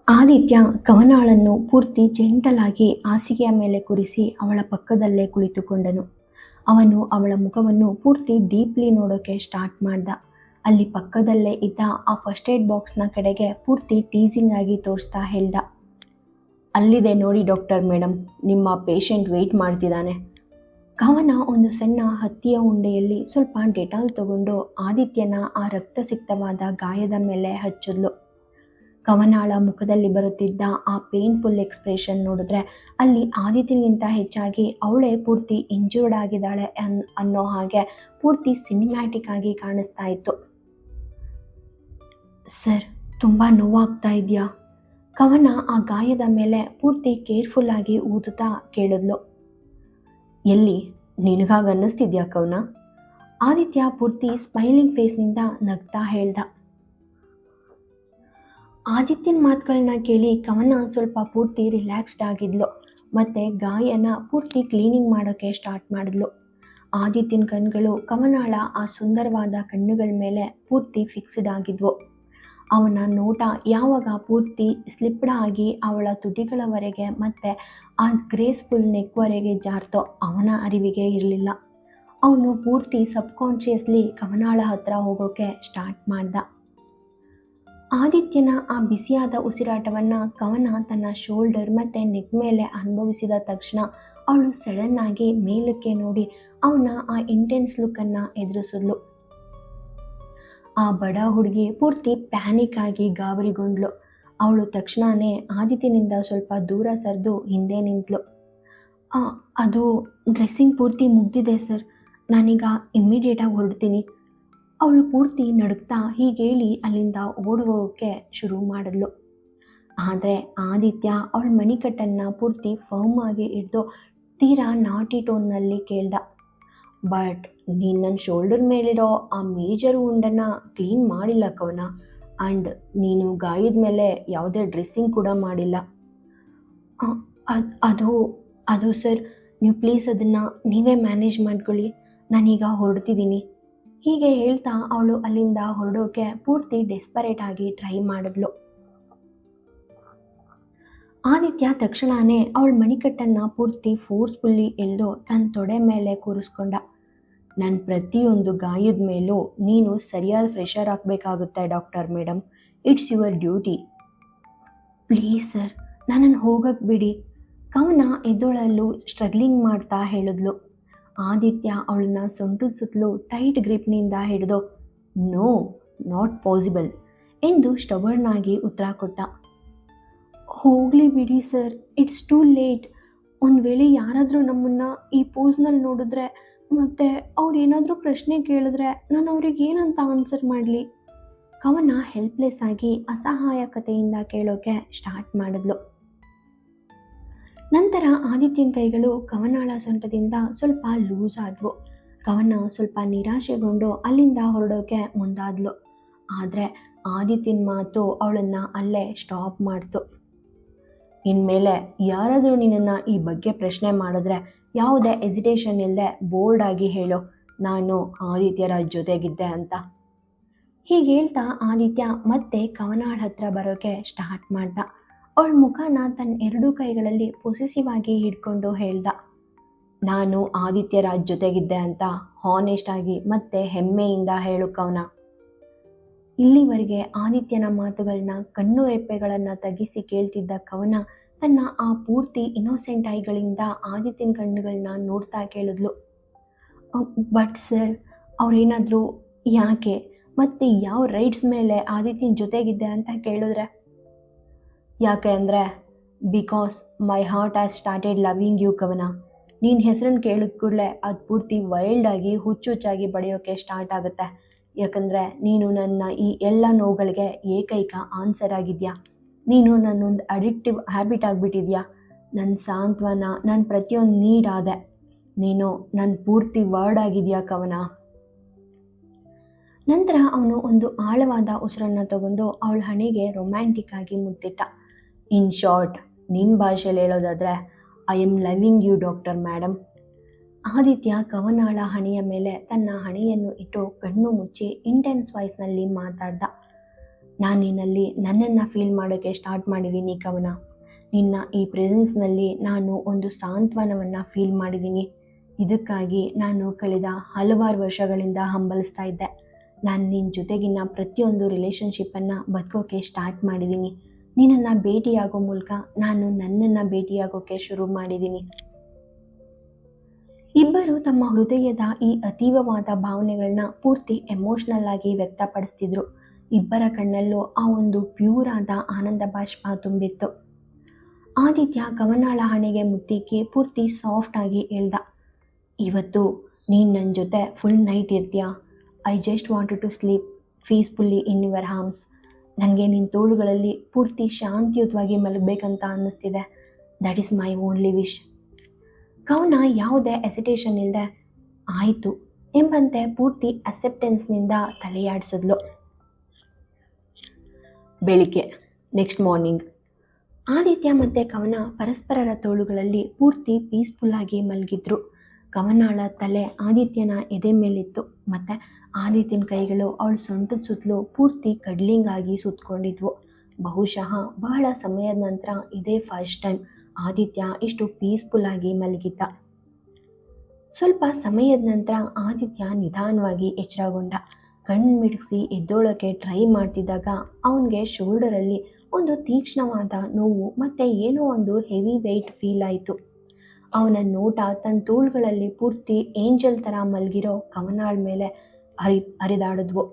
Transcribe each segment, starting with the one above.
ಆದಿತ್ಯ ಕವನಾಳನ್ನು ಪೂರ್ತಿ ಜೆಂಟಲಾಗಿ ಹಾಸಿಗೆಯ ಮೇಲೆ ಕೂರಿಸಿ ಅವಳ ಪಕ್ಕದಲ್ಲೇ ಕುಳಿತುಕೊಂಡನು. ಅವನು ಅವಳ ಮುಖವನ್ನು ಪೂರ್ತಿ ಡೀಪ್ಲಿ ನೋಡೋಕೆ ಸ್ಟಾರ್ಟ್ ಮಾಡ್ದ. ಅಲ್ಲಿ ಪಕ್ಕದಲ್ಲೇ ಇದ್ದ ಆ ಫಸ್ಟ್ ಏಡ್ ಬಾಕ್ಸ್ನ ಕಡೆಗೆ ಪೂರ್ತಿ ಟೀಸಿಂಗ್ ಆಗಿ ತೋರಿಸ್ತಾ ಹೇಳ್ದ, ಅಲ್ಲಿದೆ ನೋಡಿ ಡಾಕ್ಟರ್ ಮೇಡಮ್, ನಿಮ್ಮ ಪೇಷಂಟ್ ವೆಯ್ಟ್ ಮಾಡ್ತಿದ್ದಾನೆ. ಕವನ ಒಂದು ಸಣ್ಣ ಹತ್ತಿಯ ಉಂಡೆಯಲ್ಲಿ ಸ್ವಲ್ಪ ಡೆಟಾಲ್ ತಗೊಂಡು ಆದಿತ್ಯನ ಆ ರಕ್ತಸಿಕ್ತವಾದ ಗಾಯದ ಮೇಲೆ ಹಚ್ಚಿದ್ಲು. ಕವನಾಳ ಮುಖದಲ್ಲಿ ಬರುತ್ತಿದ್ದ ಆ ಪೇನ್ಫುಲ್ ಎಕ್ಸ್ಪ್ರೆಷನ್ ನೋಡಿದ್ರೆ ಅಲ್ಲಿ ಆದಿತ್ಯನಿಗಿಂತ ಹೆಚ್ಚಾಗಿ ಅವಳೇ ಪೂರ್ತಿ ಇಂಜೂರ್ಡ್ ಆಗಿದ್ದಾಳೆ ಅನ್ನೋ ಹಾಗೆ ಪೂರ್ತಿ ಸಿನಿಮ್ಯಾಟಿಕ್ ಆಗಿ ಕಾಣಿಸ್ತಾ ಇತ್ತು. ಸರ್, ತುಂಬ ನೋವಾಗ್ತಾ ಇದೆಯಾ? ಕವನ ಆ ಗಾಯದ ಮೇಲೆ ಪೂರ್ತಿ ಕೇರ್ಫುಲ್ ಆಗಿ ಊದುತ್ತಾ ಕೇಳಿದ್ಲು. ಎಲ್ಲಿ? ನಿನಗಾಗ ಅನ್ನಿಸ್ತಿದ್ಯಾ ಕವನ? ಆದಿತ್ಯ ಪೂರ್ತಿ ಸ್ಮೈಲಿಂಗ್ ಫೇಸ್ನಿಂದ ನಗ್ತಾ ಹೇಳ್ದ. ಆದಿತ್ಯನ ಮಾತುಗಳನ್ನ ಕೇಳಿ ಕವನ ಸ್ವಲ್ಪ ಪೂರ್ತಿ ರಿಲ್ಯಾಕ್ಸ್ಡ್ ಆಗಿದ್ಲು ಮತ್ತು ಗಾಯನ ಪೂರ್ತಿ ಕ್ಲೀನಿಂಗ್ ಮಾಡೋಕ್ಕೆ ಸ್ಟಾರ್ಟ್ ಮಾಡಿದ್ಲು. ಆದಿತ್ಯನ ಕಣ್ಗಳು ಕವನಾಳ ಆ ಸುಂದರವಾದ ಕಣ್ಣುಗಳ ಮೇಲೆ ಪೂರ್ತಿ ಫಿಕ್ಸ್ಡ್ ಆಗಿದ್ವು. ಅವನ ನೋಟ ಯಾವಾಗ ಪೂರ್ತಿ ಸ್ಲಿಪ್ಡ್ ಆಗಿ ಅವಳ ತುಟಿಗಳವರೆಗೆ ಮತ್ತು ಆ ಗ್ರೇಸ್ಫುಲ್ ನೆಕ್ವರೆಗೆ ಜಾರ್ತೋ ಅವನ ಅರಿವಿಗೆ ಇರಲಿಲ್ಲ. ಅವನು ಪೂರ್ತಿ ಸಬ್ಕಾನ್ಷಿಯಸ್ಲಿ ಕವನಾಳ ಹತ್ರ ಹೋಗೋಕ್ಕೆ ಸ್ಟಾರ್ಟ್ ಮಾಡ್ದ. ಆದಿತ್ಯನ ಆ ಬಿಸಿಯಾದ ಉಸಿರಾಟವನ್ನು ಕವನ ತನ್ನ ಶೋಲ್ಡರ್ ಮತ್ತು ನೆಕ್ ಮೇಲೆ ಅನುಭವಿಸಿದ ತಕ್ಷಣ ಅವಳು ಸಡನ್ನಾಗಿ ಮೇಲಕ್ಕೆ ನೋಡಿ ಅವನ ಆ ಇಂಟೆನ್ಸ್ ಲುಕ್ಕನ್ನು ಎದುರಿಸಿದ್ಲು. ಆ ಬಡ ಹುಡುಗಿ ಪೂರ್ತಿ ಪ್ಯಾನಿಕ್ ಆಗಿ ಗಾಬರಿಗೊಂಡ್ಲು. ಅವಳು ತಕ್ಷಣವೇ ಆದಿತ್ಯನಿಂದ ಸ್ವಲ್ಪ ದೂರ ಸರಿದು ಹಿಂದೆ ನಿಂತಳು. ಅದು ಡ್ರೆಸ್ಸಿಂಗ್ ಪೂರ್ತಿ ಮುಗ್ದಿದೆ ಸರ್, ನಾನೀಗ ಇಮ್ಮಿಡಿಯೇಟಾಗಿ ಹೊರಡ್ತೀನಿ. ಅವಳು ಪೂರ್ತಿ ನಡುಕ್ತಾ ಹೀಗೇಳಿ ಅಲ್ಲಿಂದ ಓಡುವೋಕ್ಕೆ ಶುರು ಮಾಡಿದ್ಲು. ಆದರೆ ಆದಿತ್ಯ ಅವಳ ಮಣಿಕಟ್ಟನ್ನು ಪೂರ್ತಿ ಫರ್ಮ್ ಆಗಿ ಹಿಡಿದು ತೀರಾ ನಾಟಿ ಟೋನ್ನಲ್ಲಿ ಕೇಳ್ದ, ಬಟ್ ನೀನು ನನ್ನ ಶೋಲ್ಡರ್ ಮೇಲಿರೋ ಆ ಮೇಜರ್ ಉಂಡನ್ನು ಕ್ಲೀನ್ ಮಾಡಿಲ್ಲ ಕವನ, ಆ್ಯಂಡ್ ನೀನು ಗಾಯದ ಮೇಲೆ ಯಾವುದೇ ಡ್ರೆಸ್ಸಿಂಗ್ ಕೂಡ ಮಾಡಿಲ್ಲ. ಅದು ಸರ್, ನೀವು ಪ್ಲೀಸ್ ಅದನ್ನು ನೀವೇ ಮ್ಯಾನೇಜ್ ಮಾಡ್ಕೊಳ್ಳಿ, ನಾನೀಗ ಹೊರಡ್ತಿದ್ದೀನಿ. ಹೀಗೆ ಹೇಳ್ತಾ ಅವಳು ಅಲ್ಲಿಂದ ಹೊರಡೋಕೆ ಪೂರ್ತಿ ಡೆಸ್ಪರೇಟ್ ಆಗಿ ಟ್ರೈ ಮಾಡಿದ್ಲು. ಆದಿತ್ಯ ತಕ್ಷಣವೇ ಅವಳ ಮಣಿಕಟ್ಟನ್ನು ಪೂರ್ತಿ ಫೋರ್ಸ್ಫುಲ್ಲಿ ಎಳೆದು ತನ್ನ ತೊಡೆ ಮೇಲೆ ಕೂರಿಸ್ಕೊಂಡ. ನನ್ನ ಪ್ರತಿಯೊಂದು ಗಾಯದ ಮೇಲೂ ನೀನು ಸರಿಯಾದ ಪ್ರೆಷರ್ ಹಾಕಬೇಕಾಗುತ್ತೆ doctor madam, it's your duty. Please sir, ನನ್ನನ್ನು ಹೋಗಕ್ಕೆ ಬಿಡಿ, ಕವನ ಎದ್ದೊಳಲ್ಲೂ ಸ್ಟ್ರಗ್ಲಿಂಗ್ ಮಾಡ್ತಾ ಹೇಳಿದ್ಲು. ಆದಿತ್ಯ ಅವಳನ್ನ ಸೊಂಟದ ಸುತ್ತಲೂ ಟೈಟ್ ಗ್ರಿಪ್ನಿಂದ ಹಿಡಿದು ನೋ, ನಾಟ್ ಪಾಸಿಬಲ್ ಎಂದು ಸ್ಟಬರ್ನ್ ಆಗಿ ಉತ್ತರ ಕೊಟ್ಟ. ಹೋಗಲಿ ಬಿಡಿ ಸರ್, ಇಟ್ಸ್ ಟೂ ಲೇಟ್. ಒಂದು ವೇಳೆ ಯಾರಾದರೂ ನಮ್ಮನ್ನು ಈ ಪೋಸ್ನಲ್ಲಿ ನೋಡಿದ್ರೆ ಮತ್ತು ಅವ್ರು ಏನಾದರೂ ಪ್ರಶ್ನೆ ಕೇಳಿದ್ರೆ ನಾನು ಅವ್ರಿಗೆ ಏನಂತ ಆನ್ಸರ್ ಮಾಡಲಿ? ಕವನ ಹೆಲ್ಪ್ಲೆಸ್ ಆಗಿ ಅಸಹಾಯಕತೆಯಿಂದ ಕೇಳೋಕೆ ಸ್ಟಾರ್ಟ್ ಮಾಡಿದ್ಲು. ನಂತರ ಆದಿತ್ಯನ ಕೈಗಳು ಕವನಾಳ ಸೊಂಟದಿಂದ ಸ್ವಲ್ಪ ಲೂಸ್ ಆದವು. ಕವನ ಸ್ವಲ್ಪ ನಿರಾಶೆಗೊಂಡು ಅಲ್ಲಿಂದ ಹೊರಡೋಕೆ ಮುಂದಾದ್ಲು. ಆದರೆ ಆದಿತ್ಯನ ಮಾತು ಅವಳನ್ನು ಅಲ್ಲೇ ಸ್ಟಾಪ್ ಮಾಡ್ತು. ಇನ್ಮೇಲೆ ಯಾರಾದರೂ ನಿನ್ನನ್ನು ಈ ಬಗ್ಗೆ ಪ್ರಶ್ನೆ ಮಾಡಿದ್ರೆ ಯಾವುದೇ ಎಸಿಟೇಷನ್ ಇಲ್ಲದೆ ಬೋಲ್ಡಾಗಿ ಹೇಳು, ನಾನು ಆದಿತ್ಯರ ಜೊತೆಗಿದ್ದೆ ಅಂತ. ಹೀಗೆ ಹೇಳ್ತಾ ಆದಿತ್ಯ ಮತ್ತೆ ಕವನಾಳ ಹತ್ರ ಬರೋಕ್ಕೆ ಸ್ಟಾರ್ಟ್ ಮಾಡ್ದ. ಅವಳ ಮುಖನ ತನ್ನ ಎರಡೂ ಕೈಗಳಲ್ಲಿ ಪೊಸೆಸಿವ್ ಆಗಿ ಹಿಡ್ಕೊಂಡು ಹೇಳ್ದ, ನಾನು ಆದಿತ್ಯರ ಜೊತೆಗಿದ್ದೆ ಅಂತ ಹಾನೆಸ್ಟ್ ಆಗಿ ಮತ್ತೆ ಹೆಮ್ಮೆಯಿಂದ ಹೇಳು ಕವನ. ಇಲ್ಲಿವರೆಗೆ ಆದಿತ್ಯನ ಮಾತುಗಳನ್ನ ಕಣ್ಣು ರೆಪ್ಪೆಗಳನ್ನು ತಗ್ಗಿಸಿ ಕೇಳ್ತಿದ್ದ ಕವನ ತನ್ನ ಆ ಪೂರ್ತಿ ಇನ್ನೋಸೆಂಟ್ ಐಗಳಿಂದ ಆದಿತ್ಯನ ಕಣ್ಣುಗಳನ್ನ ನೋಡ್ತಾ ಕೇಳಿದ್ಲು. ಬಟ್ ಸರ್, ಅವ್ರೇನಾದರೂ ಯಾಕೆ ಮತ್ತು ಯಾವ ರೈಟ್ಸ್ ಮೇಲೆ ಆದಿತ್ಯನ ಜೊತೆಗಿದ್ದೆ ಅಂತ ಕೇಳಿದ್ರೆ? ಯಾಕೆ ಅಂದರೆ because my heart has started loving you Kavana. ನೀನು ಹೆಸರನ್ನು ಕೇಳಿದ ಕೂಡಲೇ ಅದು ಪೂರ್ತಿ ವೈಲ್ಡಾಗಿ ಹುಚ್ಚುಚ್ಚಾಗಿ ಬಡಿಯೋಕ್ಕೆ ಸ್ಟಾರ್ಟ್ ಆಗುತ್ತೆ. ಯಾಕಂದರೆ ನೀನು ನನ್ನ ಈ ಎಲ್ಲ ನೋವುಗಳಿಗೆ ಏಕೈಕ ಆನ್ಸರ್ ಆಗಿದೆಯಾ. ನೀನು ನನ್ನೊಂದು ಅಡಿಕ್ಟಿವ್ ಹ್ಯಾಬಿಟ್ ಆಗಿಬಿಟ್ಟಿದ್ಯಾ. ನನ್ನ ಸಾಂತ್ವನ, ನನ್ನ ಪ್ರತಿಯೊಂದು ನೀಡ್ ಆದೆ. ನೀನು ನನ್ನ ಪೂರ್ತಿ ವರ್ಡ್ ಆಗಿದೆಯಾ ಕವನ. ನಂತರ ಅವನು ಒಂದು ಆಳವಾದ ಉಸಿರನ್ನು ತಗೊಂಡು ಅವಳ ಹಣೆಗೆ ರೊಮ್ಯಾಂಟಿಕ್ ಆಗಿ ಮುತ್ತಿಟ್ಟ. ಇನ್ ಶಾರ್ಟ್, ನಿನ್ನ ಭಾಷೆಯಲ್ಲಿ ಹೇಳೋದಾದರೆ I am loving you doctor madam. Aditya ಕವನಾಳ ಹಣೆಯ ಮೇಲೆ ತನ್ನ ಹಣೆಯನ್ನು ಇಟ್ಟು ಕಣ್ಣು ಮುಚ್ಚಿ ಇಂಟೆನ್ಸ್ ವಾಯ್ಸ್ನಲ್ಲಿ ಮಾತಾಡ್ದ. ನಾನು ನಿನ್ನಲ್ಲಿ ನನ್ನನ್ನು ಫೀಲ್ ಮಾಡೋಕ್ಕೆ ಸ್ಟಾರ್ಟ್ ಮಾಡಿದ್ದೀನಿ ಕವನ. ನಿನ್ನ ಈ ಪ್ರೆಸೆನ್ಸ್ನಲ್ಲಿ ನಾನು ಒಂದು ಸಾಂತ್ವನವನ್ನು ಫೀಲ್ ಮಾಡಿದ್ದೀನಿ. ಇದಕ್ಕಾಗಿ ನಾನು ಕಳೆದ ಹಲವಾರು ವರ್ಷಗಳಿಂದ ಹಂಬಲಿಸ್ತಾ ಇದ್ದೆ. ನಾನು ನಿನ್ನ ಜೊತೆಗಿನ ಪ್ರತಿಯೊಂದು ರಿಲೇಷನ್ಶಿಪ್ಪನ್ನು ಬದುಕೋಕ್ಕೆ ಸ್ಟಾರ್ಟ್ ಮಾಡಿದ್ದೀನಿ. ನಿನ್ನನ್ನು ಭೇಟಿಯಾಗೋ ಮೂಲಕ ನಾನು ನನ್ನನ್ನು ಭೇಟಿಯಾಗೋಕ್ಕೆ ಶುರು ಮಾಡಿದ್ದೀನಿ. ಇಬ್ಬರು ತಮ್ಮ ಹೃದಯದ ಈ ಅತೀವವಾದ ಭಾವನೆಗಳನ್ನ ಪೂರ್ತಿ ಎಮೋಷ್ನಲ್ ಆಗಿ ವ್ಯಕ್ತಪಡಿಸ್ತಿದ್ರು. ಇಬ್ಬರ ಕಣ್ಣಲ್ಲೂ ಆ ಒಂದು ಪ್ಯೂರ್ ಆದ ಆನಂದ ಬಾಷ್ಪ ತುಂಬಿತ್ತು. ಆದಿತ್ಯ ಕವನಾಳ ಹಣೆಗೆ ಮುತ್ತಿಕ್ಕಿ ಪೂರ್ತಿ ಸಾಫ್ಟ್ ಆಗಿ ಹೇಳ್ದ, ಇವತ್ತು ನೀನು ನನ್ನ ಜೊತೆ ಫುಲ್ ನೈಟ್ ಇರ್ತೀಯಾ? I just wanted to sleep peacefully in your arms. ನನಗೆ ನಿನ್ನ ತೋಳುಗಳಲ್ಲಿ ಪೂರ್ತಿ ಶಾಂತಿಯುತವಾಗಿ ಮಲಗಬೇಕಂತ ಅನ್ನಿಸ್ತಿದೆ. That is my only wish. Kavana ಯಾವುದೇ ಎಸಿಟೇಷನ್ ಇಲ್ಲದೆ ಆಯಿತು ಎಂಬಂತೆ ಪೂರ್ತಿ ಅಕ್ಸೆಪ್ಟೆನ್ಸ್ನಿಂದ ತಲೆಯಾಡಿಸಿದ್ಲು. ಬೆಳಿಗ್ಗೆ ನೆಕ್ಸ್ಟ್ ಮಾರ್ನಿಂಗ್ ಆದಿತ್ಯ ಮತ್ತು ಕವನ ಪರಸ್ಪರರ ತೋಳುಗಳಲ್ಲಿ ಪೂರ್ತಿ ಪೀಸ್ಫುಲ್ಲಾಗಿ ಮಲಗಿದ್ರು. ಕವನಾಳ ತಲೆ ಆದಿತ್ಯನ ಎದೆ ಮೇಲಿತ್ತು ಮತ್ತು ಆದಿತ್ಯನ ಕೈಗಳು ಅವಳ ಸೊಂಟದ ಸುತ್ತಲೂ ಪೂರ್ತಿ ಕಡ್ಲಿಂಗ್ ಆಗಿ ಸುತ್ತಕೊಂಡಿದ್ವು. ಬಹುಶಃ ಬಹಳ ಸಮಯದ ನಂತರ ಇದೇ ಫಸ್ಟ್ ಟೈಮ್ ಆದಿತ್ಯ ಇಷ್ಟು ಪೀಸ್ಫುಲ್ಲಾಗಿ ಮಲಗಿದ್ದ. ಸ್ವಲ್ಪ ಸಮಯದ ನಂತರ ಆದಿತ್ಯ ನಿಧಾನವಾಗಿ ಎಚ್ಚರಗೊಂಡ. ಕಣ್ಣು ಮಿಡಿಸಿ ಎದ್ದೋಳಕ್ಕೆ ಟ್ರೈ ಮಾಡ್ತಿದ್ದಾಗ ಅವನಿಗೆ ಶೋಲ್ಡರಲ್ಲಿ ಒಂದು ತೀಕ್ಷ್ಣವಾದ ನೋವು ಮತ್ತು ಏನೋ ಒಂದು ಹೆವಿ ವೆಯ್ಟ್ ಫೀಲ್ ಆಯಿತು. ಅವನ ನೋಟ ತನ್ನ ತೋಳುಗಳಲ್ಲಿ ಪೂರ್ತಿ ಏಂಜಲ್ ಥರ ಮಲಗಿರೋ ಕವನಾಳ ಮೇಲೆ ಹರಿದಾಡಿದ್ವು.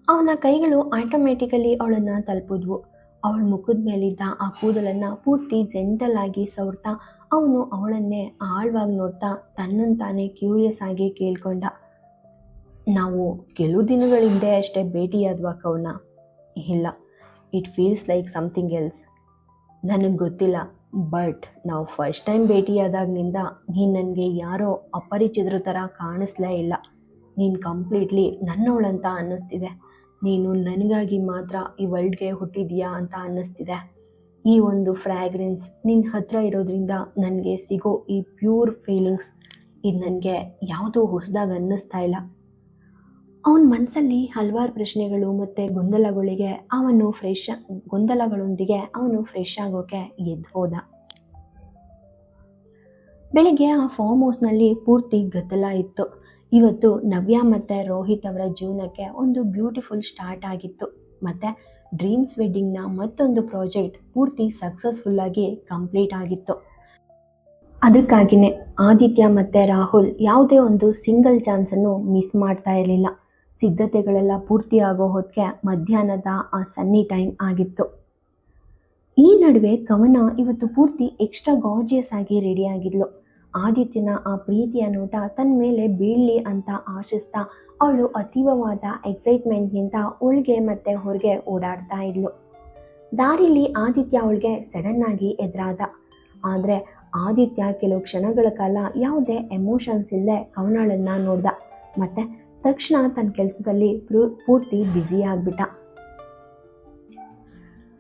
ಅವನ ಕೈಗಳು ಆಟೋಮೆಟಿಕಲಿ ಅವಳನ್ನು ತಲುಪಿದ್ವು. ಅವಳ ಮುಖದ ಮೇಲಿದ್ದ ಆ ಕೂದಲನ್ನು ಪೂರ್ತಿ ಜೆಂಟಲ್ ಆಗಿ ಸವರ್ತಾ ಅವನು ಅವಳನ್ನೇ ಆಳವಾಗಿ ನೋಡ್ತಾ ತನ್ನನ್ನು ತಾನೇ ಕ್ಯೂರಿಯಸ್ ಆಗಿ ಕೇಳ್ಕೊಂಡ, ನಾವು ಕೆಲವು ದಿನಗಳ ಹಿಂದೆ ಅಷ್ಟೇ ಭೇಟಿಯಾದ್ವಾ ಕವನ? ಇಲ್ಲ, it feels like something else. ನನಗೆ ಗೊತ್ತಿಲ್ಲ, ಬಟ್ ನಾವು ಫಸ್ಟ್ ಟೈಮ್ ಭೇಟಿಯಾದಾಗಿನಿಂದ ನೀನು ನನಗೆ ಯಾರೋ ಅಪರಿಚಿತರ ಥರ ಕಾಣಿಸ್ಲೇ ಇಲ್ಲ. ನೀನು ಕಂಪ್ಲೀಟ್ಲಿ ನನ್ನವಳಂತ ಅನ್ನಿಸ್ತಿದೆ. ನೀನು ನನಗಾಗಿ ಮಾತ್ರ ಈ ವರ್ಲ್ಡ್ಗೆ ಹುಟ್ಟಿದೀಯಾ ಅಂತ ಅನ್ನಿಸ್ತಿದೆ. ಈ ಒಂದು ಫ್ರ್ಯಾಗ್ರೆನ್ಸ್ ನಿನ್ನ ಹತ್ರ ಇರೋದ್ರಿಂದ ನನಗೆ ಸಿಗೋ ಈ ಪ್ಯೂರ್ ಫೀಲಿಂಗ್ಸ್, ಇದು ನನಗೆ ಯಾವುದೋ ಹೊಸದಾಗಿ ಅನ್ನಿಸ್ತಾ ಇಲ್ಲ. ಅವನ ಮನಸ್ಸಲ್ಲಿ ಹಲವಾರು ಪ್ರಶ್ನೆಗಳು ಮತ್ತು ಗೊಂದಲಗಳೊಂದಿಗೆ ಅವನು ಫ್ರೆಶ್ ಆಗೋಕ್ಕೆ ಎದ್ದು ಹೋದ. ಬೆಳಿಗ್ಗೆ ಆ ಫಾರ್ಮ್ ಹೌಸ್ನಲ್ಲಿ ಪೂರ್ತಿ ಗದ್ದಲ ಇತ್ತು. ಇವತ್ತು ನವ್ಯ ಮತ್ತು ರೋಹಿತ್ ಅವರ ಜೀವನಕ್ಕೆ ಒಂದು ಬ್ಯೂಟಿಫುಲ್ ಸ್ಟಾರ್ಟ್ ಆಗಿತ್ತು ಮತ್ತು ಡ್ರೀಮ್ಸ್ ವೆಡ್ಡಿಂಗ್ನ ಮತ್ತೊಂದು ಪ್ರಾಜೆಕ್ಟ್ ಪೂರ್ತಿ ಸಕ್ಸಸ್ಫುಲ್ಲಾಗಿ ಕಂಪ್ಲೀಟ್ ಆಗಿತ್ತು. ಅದಕ್ಕಾಗಿಯೇ ಆದಿತ್ಯ ಮತ್ತು ರಾಹುಲ್ ಯಾವುದೇ ಒಂದು ಸಿಂಗಲ್ ಚಾನ್ಸನ್ನು ಮಿಸ್ ಮಾಡ್ತಾ ಇರಲಿಲ್ಲ. ಸಿದ್ಧತೆಗಳೆಲ್ಲ ಪೂರ್ತಿ ಆಗೋ ಹೊತ್ತಿಗೆ ಮಧ್ಯಾಹ್ನದ ಆ ಸನ್ನಿ ಟೈಮ್ ಆಗಿತ್ತು. ಈ ನಡುವೆ ಕವನ ಇವತ್ತು ಪೂರ್ತಿ ಎಕ್ಸ್ಟ್ರಾ ಗಾರ್ಜಿಯಸ್ ಆಗಿ ರೆಡಿ ಆಗಿದ್ಲು. ಆದಿತ್ಯನ ಆ ಪ್ರೀತಿಯ ನೋಟ ತನ್ನ ಮೇಲೆ ಬೀಳಲಿ ಅಂತ ಆಶಿಸ್ತಾ ಅವಳು ಅತೀವವಾದ ಎಕ್ಸೈಟ್ಮೆಂಟ್ನಿಂದ ಒಳಗೆ ಮತ್ತು ಹೊರಗೆ ಓಡಾಡ್ತಾ ಇದ್ಲು. ದಾರಿಲಿ ಆದಿತ್ಯ ಅವಳಿಗೆ ಸಡನ್ನಾಗಿ ಎದುರಾದ. ಆದರೆ ಆದಿತ್ಯ ಕೆಲವು ಕ್ಷಣಗಳ ಕಾಲ ಯಾವುದೇ ಎಮೋಷನ್ಸ್ ಇಲ್ಲದೆ ಕವನಾಳನ್ನು ನೋಡ್ದ ಮತ್ತು ತಕ್ಷಣ ತನ್ನ ಕೆಲಸದಲ್ಲಿ ಪೂರ್ತಿ ಬ್ಯುಸಿ ಆಗಿಬಿಟ್ಟ.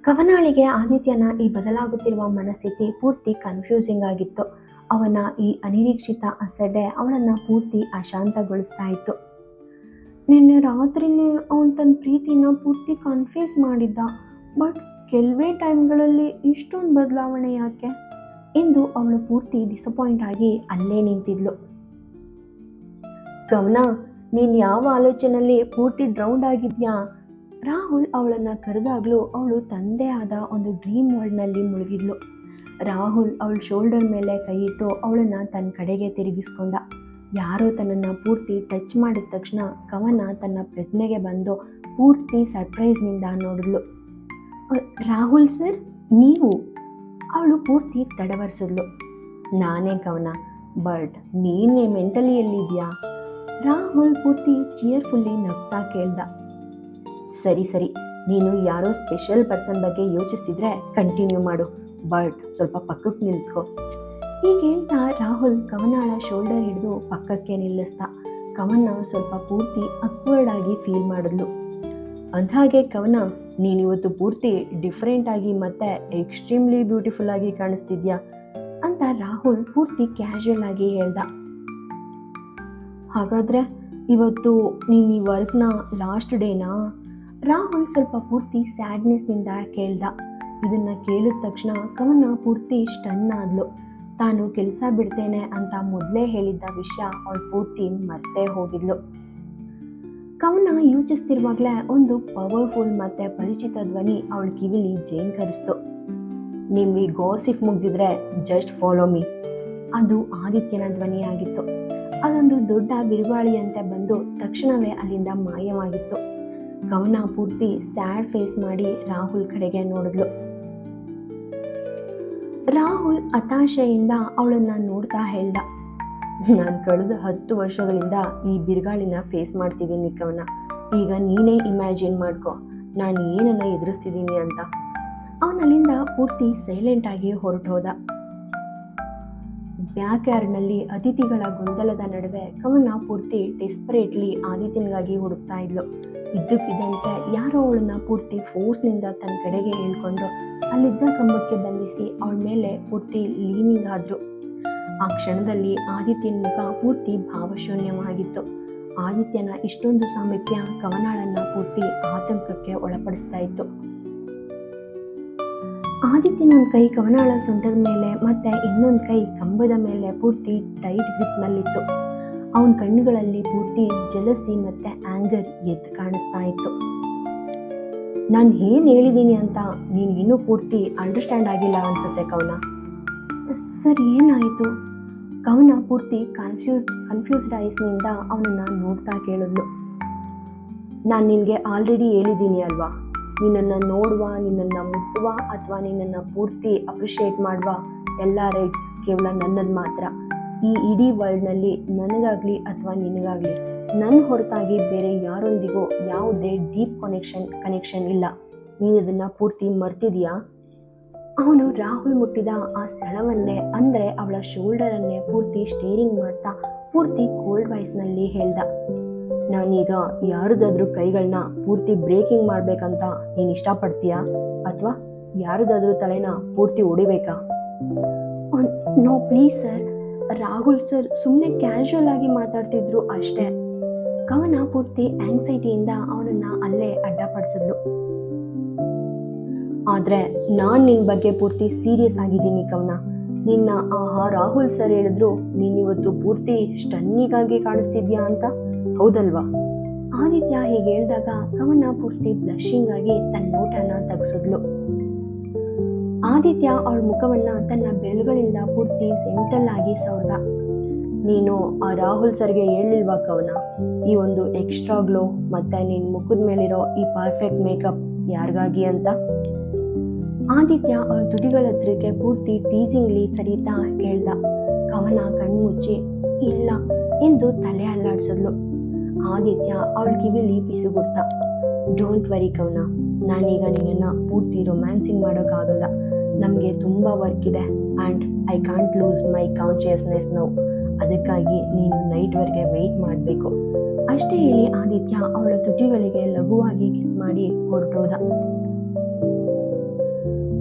ಕವನಾಳಿಗೆ ಆದಿತ್ಯನ ಈ ಬದಲಾಗುತ್ತಿರುವ ಮನಸ್ಥಿತಿ ಪೂರ್ತಿ ಕನ್ಫ್ಯೂಸಿಂಗ್ ಆಗಿತ್ತು. ಅವನ ಈ ಅನಿರೀಕ್ಷಿತ ಅಸಡ್ಡೆ ಅವಳನ್ನು ಪೂರ್ತಿ ಅಶಾಂತಗೊಳಿಸ್ತಾ ಇತ್ತು. ನಿನ್ನೆ ರಾತ್ರಿನೇ ಅವನು ತನ್ನ ಪ್ರೀತಿನ ಪೂರ್ತಿ ಕನ್ಫ್ಯೂಸ್ ಮಾಡಿದ್ದ, ಬಟ್ ಕೆಲವೇ ಟೈಮ್ಗಳಲ್ಲಿ ಇಷ್ಟೊಂದು ಬದಲಾವಣೆ ಯಾಕೆ ಎಂದು ಅವಳು ಪೂರ್ತಿ ಡಿಸಪಾಯಿಂಟ್ ಆಗಿ ಅಲ್ಲೇ ನಿಂತಿದ್ಲು. ಕವನ, ನೀನು ಯಾವ ಆಲೋಚನೆಯಲ್ಲಿ ಪೂರ್ತಿ ಡ್ರೌಂಡ್ ಆಗಿದ್ಯಾ? ರಾಹುಲ್ ಅವಳನ್ನು ಕರೆದಾಗಲೂ ಅವಳು ತಂದೆ ಆದ ಒಂದು ಡ್ರೀಮ್ ವರ್ಲ್ಡ್ನಲ್ಲಿ ಮುಳುಗಿದ್ಲು. ರಾಹುಲ್ ಅವಳ ಶೋಲ್ಡರ್ ಮೇಲೆ ಕೈ ಇಟ್ಟು ಅವಳನ್ನು ತನ್ನ ಕಡೆಗೆ ತಿರುಗಿಸ್ಕೊಂಡ. ಯಾರೋ ತನ್ನನ್ನು ಪೂರ್ತಿ ಟಚ್ ಮಾಡಿದ ತಕ್ಷಣ ಕವನ ತನ್ನ ಪ್ರಜ್ಞೆಗೆ ಬಂದು ಪೂರ್ತಿ ಸರ್ಪ್ರೈಸ್ನಿಂದ ನೋಡಿದ್ಲು. ರಾಹುಲ್ ಸರ್, ನೀವು? ಅವಳು ಪೂರ್ತಿ ತಡವರಿಸಿದ್ಲು. ನಾನೇ ಕವನ, ಬಟ್ ನೀನೇ ಮೆಂಟಲಿ ಎಲ್ಲಿದ್ಯಾ? ರಾಹುಲ್ ಪೂರ್ತಿ ಚಿಯರ್ಫುಲ್ಲಿ ನಗ್ತಾ ಕೇಳ್ದ. ಸರಿ, ನೀನು ಯಾರೋ ಸ್ಪೆಷಲ್ ಪರ್ಸನ್ ಬಗ್ಗೆ ಯೋಚಿಸ್ತಿದ್ರೆ ಕಂಟಿನ್ಯೂ ಮಾಡು, ಬಟ್ ಸ್ವಲ್ಪ ಪಕ್ಕಕ್ಕೆ ನಿಲ್ತ್ಕೊ. ಹೀಗೆ ಹೇಳ್ತಾ ರಾಹುಲ್ ಕವನಾಳ ಶೋಲ್ಡರ್ ಹಿಡಿದು ಪಕ್ಕಕ್ಕೆ ನಿಲ್ಲಿಸ್ದ. ಕವನ ಸ್ವಲ್ಪ ಪೂರ್ತಿ ಅಕ್ವರ್ಡ್ ಆಗಿ ಫೀಲ್ ಮಾಡಿದ್ಲು. ಅಂದ್ಹಾಗೆ ಕವನ, ನೀನಿವತ್ತು ಪೂರ್ತಿ ಡಿಫ್ರೆಂಟ್ ಆಗಿ ಮತ್ತು ಎಕ್ಸ್ಟ್ರೀಮ್ಲಿ ಬ್ಯೂಟಿಫುಲ್ ಆಗಿ ಕಾಣಿಸ್ತಿದ್ಯಾ ಅಂತ ರಾಹುಲ್ ಪೂರ್ತಿ ಕ್ಯಾಶುಯಲ್ ಆಗಿ ಹೇಳ್ದ. ಹಾಗಾದರೆ ಇವತ್ತು ನೀನು ಈ ವರ್ಕ್ನ ಲಾಸ್ಟ್ ಡೇನಾ? ರಾಹುಲ್ ಸ್ವಲ್ಪ ಪೂರ್ತಿ ಸ್ಯಾಡ್ನೆಸ್ನಿಂದ ಕೇಳ್ದ. ಇದನ್ನ ಕೇಳಿದ ತಕ್ಷಣ ಕವನ ಪೂರ್ತಿ ಸ್ಟನ್ ಆದ್ಲು. ತಾನು ಕೆಲಸ ಬಿಡ್ತೇನೆ ಅಂತ ಮೊದಲೇ ಹೇಳಿದ್ದ ವಿಷಯ ಅವಳು ಪೂರ್ತಿ ಮರ್ತೇ ಹೋಗಿದ್ಲು. ಕವನ ಯೋಚಿಸ್ತಿರುವಾಗಲೇ ಒಂದು ಪವರ್ಫುಲ್ ಮತ್ತೆ ಪರಿಚಿತ ಧ್ವನಿ ಅವಳ ಕಿವಿಲಿ ಜೇಂಕರಿಸ್ತು. ನಿಮಗೆ ಗಾಸಿಪ್ ಮುಗ್ದಿದ್ರೆ ಜಸ್ಟ್ ಫಾಲೋ ಮೀ. ಅದು ಆದಿತ್ಯನ ಧ್ವನಿಯಾಗಿತ್ತು. ಅದೊಂದು ದೊಡ್ಡ ಬಿರುಗಾಳಿಯಂತೆ ಬಂದು ತಕ್ಷಣವೇ ಅಲ್ಲಿಂದ ಮಾಯವಾಗಿತ್ತು. ಕವನ ಪೂರ್ತಿ ಸ್ಯಾಡ್ ಫೇಸ್ ಮಾಡಿ ರಾಹುಲ್ ಕಡೆಗೆ ನೋಡಿದ್ಲು. ರಾಹುಲ್ ಹತಾಶೆಯಿಂದ ಅವಳನ್ನ ನೋಡ್ತಾ ಹೇಳ್ದ, ನಾನು ಕಳೆದ 10 ವರ್ಷಗಳಿಂದ ಈ ಬಿರುಗಾಳಿನ ಫೇಸ್ ಮಾಡ್ತಿದ್ದೀನಿ ಕವನ. ಈಗ ನೀನೇ ಇಮ್ಯಾಜಿನ್ ಮಾಡ್ಕೊ ನಾನು ಏನನ್ನ ಎದುರಿಸ್ತಿದ್ದೀನಿ ಅಂತ. ಅವನಲ್ಲಿಂದ ಪೂರ್ತಿ ಸೈಲೆಂಟ್ ಆಗಿ ಹೊರಟೋದ. ಬ್ಯಾಕ್ ಯಾರ್ಡ್ನಲ್ಲಿ ಅತಿಥಿಗಳ ಗೊಂದಲದ ನಡುವೆ ಕವನ ಪೂರ್ತಿ ಡೆಸ್ಪರೇಟ್ಲಿ ಆದಿತ್ಯನಿಗಾಗಿ ಹುಡುಕ್ತಾ ಇದ್ಲು. ಇದ್ದಕ್ಕಿದ್ದಂತೆ ಯಾರೋ ಅವಳನ್ನ ಪೂರ್ತಿ ಫೋರ್ಸ್ನಿಂದ ತನ್ನ ಕಡೆಗೆ ಹೇಳ್ಕೊಂಡು ಅಲ್ಲಿದ್ದ ಕಂಬಕ್ಕೆ ಬಂಧಿಸಿ ಅವಳ ಮೇಲೆ ಪೂರ್ತಿ ಲೀನಿಂಗ್ ಆದ್ರು. ಆ ಕ್ಷಣದಲ್ಲಿ ಆದಿತ್ಯನ ಮುಖ ಪೂರ್ತಿ ಭಾವಶೂನ್ಯವಾಗಿತ್ತು. ಆದಿತ್ಯನ ಇಷ್ಟೊಂದು ಸಾಮೀಪ್ಯ ಕವನಾಳನ್ನ ಪೂರ್ತಿ ಆತಂಕಕ್ಕೆ ಒಳಪಡಿಸ್ತಾ ಇತ್ತು. ಆದಿತ್ಯನ ಒಂದು ಕೈ ಕವನಾಳ ಸೊಂಟದ ಮೇಲೆ ಮತ್ತೆ ಇನ್ನೊಂದು ಕೈ ಕಂಬದ ಮೇಲೆ ಪೂರ್ತಿ ಟೈಟ್ ಗ್ರಿಪ್ನಲ್ಲಿತ್ತು. ಅವನ ಕಣ್ಣುಗಳಲ್ಲಿ ಪೂರ್ತಿ ಜಲಸಿ ಮತ್ತೆ ಆಂಗರ್ ಎದ್ದು ಕಾಣಿಸ್ತಾ ಇತ್ತು. ನಾನು ಏನು ಹೇಳಿದ್ದೀನಿ ಅಂತ ನೀನು ಇನ್ನೂ ಪೂರ್ತಿ ಅಂಡರ್ಸ್ಟ್ಯಾಂಡ್ ಆಗಿಲ್ಲ ಅನ್ಸುತ್ತೆ ಕವನ. ಸರ್ ಏನಾಯಿತು? ಕವನ ಪೂರ್ತಿ ಕನ್ಫ್ಯೂಸ್ಡ್ ಐಸ್ನಿಂದ ಅವನನ್ನ ನೋಡ್ತಾ ಕೇಳಿದ್ಲು. ನಾನು ನಿನಗೆ ಆಲ್ರೆಡಿ ಹೇಳಿದ್ದೀನಿ ಅಲ್ವಾ, ನಿನ್ನನ್ನು ನೋಡುವ, ನಿನ್ನನ್ನು ಮುಟ್ಟುವ ಅಥವಾ ನಿನ್ನನ್ನು ಪೂರ್ತಿ ಅಪ್ರಿಷಿಯೇಟ್ ಮಾಡುವ ಎಲ್ಲ ರೈಟ್ಸ್ ಕೇವಲ ನನ್ನದು ಮಾತ್ರ. ಈ ಇಡೀ ವರ್ಲ್ಡ್ನಲ್ಲಿ ನನಗಾಗಲಿ ಅಥವಾ ನಿನಗಾಗಲಿ ನನ್ನ ಹೊರತಾಗಿ ಬೇರೆ ಯಾರೊಂದಿಗೂ ಯಾವುದೇ ಡೀಪ್ ಕನೆಕ್ಷನ್ ಇಲ್ಲ. ನೀನು ಇದನ್ನು ಪೂರ್ತಿ ಮರ್ತಿದೀಯಾ? ಅವನು ರಾಹುಲ್ ಮುಟ್ಟಿದ ಆ ಸ್ಥಳವನ್ನೇ ಅಂದರೆ ಅವಳ ಶೋಲ್ಡರನ್ನೇ ಪೂರ್ತಿ ಸ್ಟೇರಿಂಗ್ ಮಾಡ್ತಾ ಪೂರ್ತಿ ಕೋಲ್ಡ್ ವಾಯ್ಸ್ನಲ್ಲಿ ಹೇಳ್ದ, ನಾನೀಗ ಯಾರದಾದ್ರೂ ಕೈಗಳನ್ನ ಪೂರ್ತಿ ಬ್ರೇಕಿಂಗ್ ಮಾಡ್ಬೇಕಂತ ನೀನು ಇಷ್ಟಪಡ್ತೀಯಾ ಅಥವಾ ಯಾರದಾದ್ರೂ ತಲೆನ ಪೂರ್ತಿ ಹೊಡಿಬೇಕಾ? No please sir, Rahul sir ಸುಮ್ಮನೆ ಕ್ಯಾಶುವಲ್ ಆಗಿ ಮಾತಾಡ್ತಿದ್ರು ಅಷ್ಟೇ. ಕವನ ಪೂರ್ತಿ ಆಂಗ್ಸೈಟಿಯಿಂದ ಅವನನ್ನ ಅಲ್ಲೇ ಅಡ್ಡಪಡಿಸಿದ್ಲು. ಆದ್ರೆ ನಾನು ನಿನ್ನ ಬಗ್ಗೆ ಪೂರ್ತಿ ಸೀರಿಯಸ್ ಆಗಿದ್ದೀನಿ ಕವನ. ನಿನ್ನ ರಾಹುಲ್ ಸರ್ ಹೇಳಿದ್ರು ನೀನಿವತ್ತು ಪೂರ್ತಿ ಸ್ಟನ್ನಿಗಾಗಿ ಕಾಣಿಸ್ತಿದ್ಯಾ ಅಂತ, ಹೌದಲ್ವಾ? ಆದಿತ್ಯ ಹೀಗೆ ಹೇಳಿದಾಗ ಕವನ ಪೂರ್ತಿ ಬ್ಲಶಿಂಗ್ ಆಗಿ ತನ್ನ ನೋಟನ ತೆಗೆಸಿದ್ಲು. ಆದಿತ್ಯ ಅವಳ ಮುಖವನ್ನ ತನ್ನ ಬೆರಳುಗಳಿಂದ ಪೂರ್ತಿ ಸೆಂಟಲ್ ಆಗಿ ಸವರ್ದ. ನೀನು ಆ ರಾಹುಲ್ ಸರ್ಗೆ ಹೇಳಿಲ್ವಾ ಕವನ, ಈ ಒಂದು ಎಕ್ಸ್ಟ್ರಾ ಗ್ಲೋ ಮತ್ತೆ ನಿನ್ನ ಮುಖದ ಮೇಲಿರೋ ಈ ಪರ್ಫೆಕ್ಟ್ ಮೇಕಪ್ ಯಾರಿಗಾಗಿ ಅಂತ? ಆದಿತ್ಯ ಅವಳ ತುದಿಗಳ ಹತ್ರಕ್ಕೆ ಪೂರ್ತಿ ಟೀಸಿಂಗ್ಲಿ ಸರಿತಾ ಕೇಳ್ದ. ಕವನ ಕಣ್ಮುಚ್ಚಿ ಇಲ್ಲ ಎಂದು ತಲೆ ಅಲ್ಲಾಡಿಸಿದ್ಲು. ಆದಿತ್ಯ ಅವಳ ಕಿವಿಲಿ ಪಿಸುಗುಡ್ತ, ಡೋಂಟ್ ವರಿ ಕವನ, ನಾನೀಗ ನಿನ್ನನ್ನು ಪೂರ್ತಿ ರೊಮ್ಯಾನ್ಸಿಂಗ್ ಮಾಡೋಕ್ಕಾಗಲ್ಲ. ನಮಗೆ ತುಂಬ ವರ್ಕ್ ಇದೆ and I can't lose my consciousness now. ಅದಕ್ಕಾಗಿ ನೀನು ನೈಟ್ವರೆಗೆ ವೆಯ್ಟ್ ಮಾಡಬೇಕು. ಅಷ್ಟೇ ಹೇಳಿ ಆದಿತ್ಯ ಅವಳ ತುಟಿಗಳಿಗೆ ಲಘುವಾಗಿ ಕಿಸ್ ಮಾಡಿ ಹೊರಟೋದ.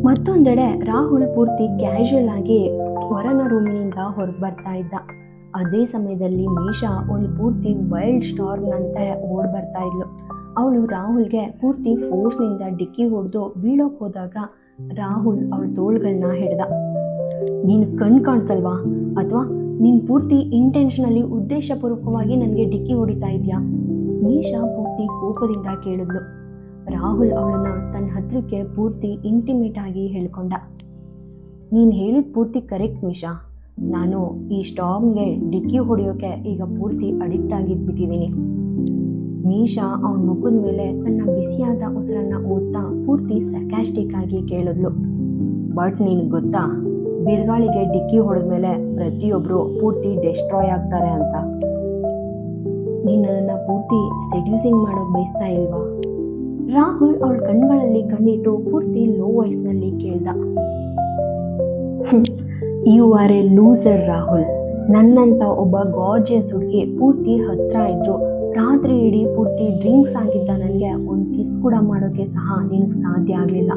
ಮತ್ತೊಂದೆಡೆ ರಾಹುಲ್ ಪೂರ್ತಿ ಕ್ಯಾಶುಯಲ್ ಆಗಿ ಹೊರನ ರೂಮಿನಿಂದ ಹೊರಗೆ ಬರ್ತಾ ಇದ್ದ. ಅದೇ ಸಮಯದಲ್ಲಿ ಮೀಶಾ ಒಂದು ಪೂರ್ತಿ ವೈಲ್ಡ್ ಸ್ಟಾರ್ಮ್ನಂತೆ ಓಡ್ ಬರ್ತಾ ಇದ್ಲು. ಅವಳು ರಾಹುಲ್ಗೆ ಪೂರ್ತಿ ಫೋರ್ಸ್ನಿಂದ ಡಿಕ್ಕಿ ಹೊಡೆದು ಬೀಳೋಕೆ ಹೋದಾಗ ರಾಹುಲ್ ಅವಳ ತೋಳುಗಳನ್ನ ಹಿಡ್ದ. ನೀನು ಕಣ್ ಕಾಣಿಸಲ್ವಾ ಅಥವಾ ನೀನು ಪೂರ್ತಿ ಇಂಟೆನ್ಷನಲ್ಲಿ ಉದ್ದೇಶಪೂರ್ವಕವಾಗಿ ನನಗೆ ಡಿಕ್ಕಿ ಹೊಡಿತಾ ಇದೆಯಾ? ಮೀಶಾ ಪೂರ್ತಿ ಕೋಪದಿಂದ ಕೇಳಿದ್ಲು. ರಾಹುಲ್ ಅವಳನ್ನ ತನ್ನ ಹತ್ರಕ್ಕೆ ಪೂರ್ತಿ ಇಂಟಿಮೇಟ್ ಆಗಿ ಹೇಳ್ಕೊಂಡ. ನೀನು ಹೇಳಿದ ಪೂರ್ತಿ ಕರೆಕ್ಟ್ ಮೀಶಾ, ನಾನು ಈ ಸ್ಟಾರ್ಮ್ಗೆ ಡಿಕ್ಕಿ ಹೊಡೆಯೋಕೆ ಈಗ ಪೂರ್ತಿ ಅಡಿಕ್ಟ್ ಆಗಿದ್ಬಿಟ್ಟಿದ್ದೀನಿ. ಮೀಶಾ ಅವನ ಮುಖದ ಮೇಲೆ ತನ್ನ ಬಿಸಿಯಾದ ಉಸಿರನ್ನ ಓದ್ತಾ ಪೂರ್ತಿ ಸರ್ಕ್ಯಾಸ್ಟಿಕ್ ಆಗಿ ಕೇಳಿದ್ಲು. ಬಟ್ ನಿನಗೆ ಗೊತ್ತಾ, ಬಿರುಗಾಳಿಗೆ ಡಿಕ್ಕಿ ಹೊಡೆದ್ಮೇಲೆ ಪ್ರತಿಯೊಬ್ಬರು ಪೂರ್ತಿ ಡೆಸ್ಟ್ರಾಯ್ ಆಗ್ತಾರೆ ಅಂತ. ನಿನ್ನನ್ನು ಪೂರ್ತಿ ಸೆಡ್ಯೂಸಿಂಗ್ ಮಾಡೋಕೆ ಬಯಸ್ತಾ ಇಲ್ವಾ? ರಾಹುಲ್ ಅವಳ ಕಣ್ಗಳಲ್ಲಿ ಕಣ್ಣಿಟ್ಟು ಪೂರ್ತಿ ಲೋ ವಾಯ್ಸ್ನಲ್ಲಿ ಕೇಳ್ದ. You are a loser Rahul. ನನ್ನಂತ ಒಬ್ಬ ಗಾರ್ಜಿಯಸ್ ಹುಡುಗಿ ಪೂರ್ತಿ ಹತ್ರ ಇದ್ರು ರಾತ್ರಿ ಇಡೀ ಪೂರ್ತಿ ಡ್ರಿಂಕ್ಸ್ ಆಗಿದ್ದ ನನಗೆ ಒಂದು ಕಿಸ್ ಕೂಡ ಮಾಡೋಕ್ಕೆ ಸಹ ನಿನಗೆ ಸಾಧ್ಯ ಆಗಲಿಲ್ಲ.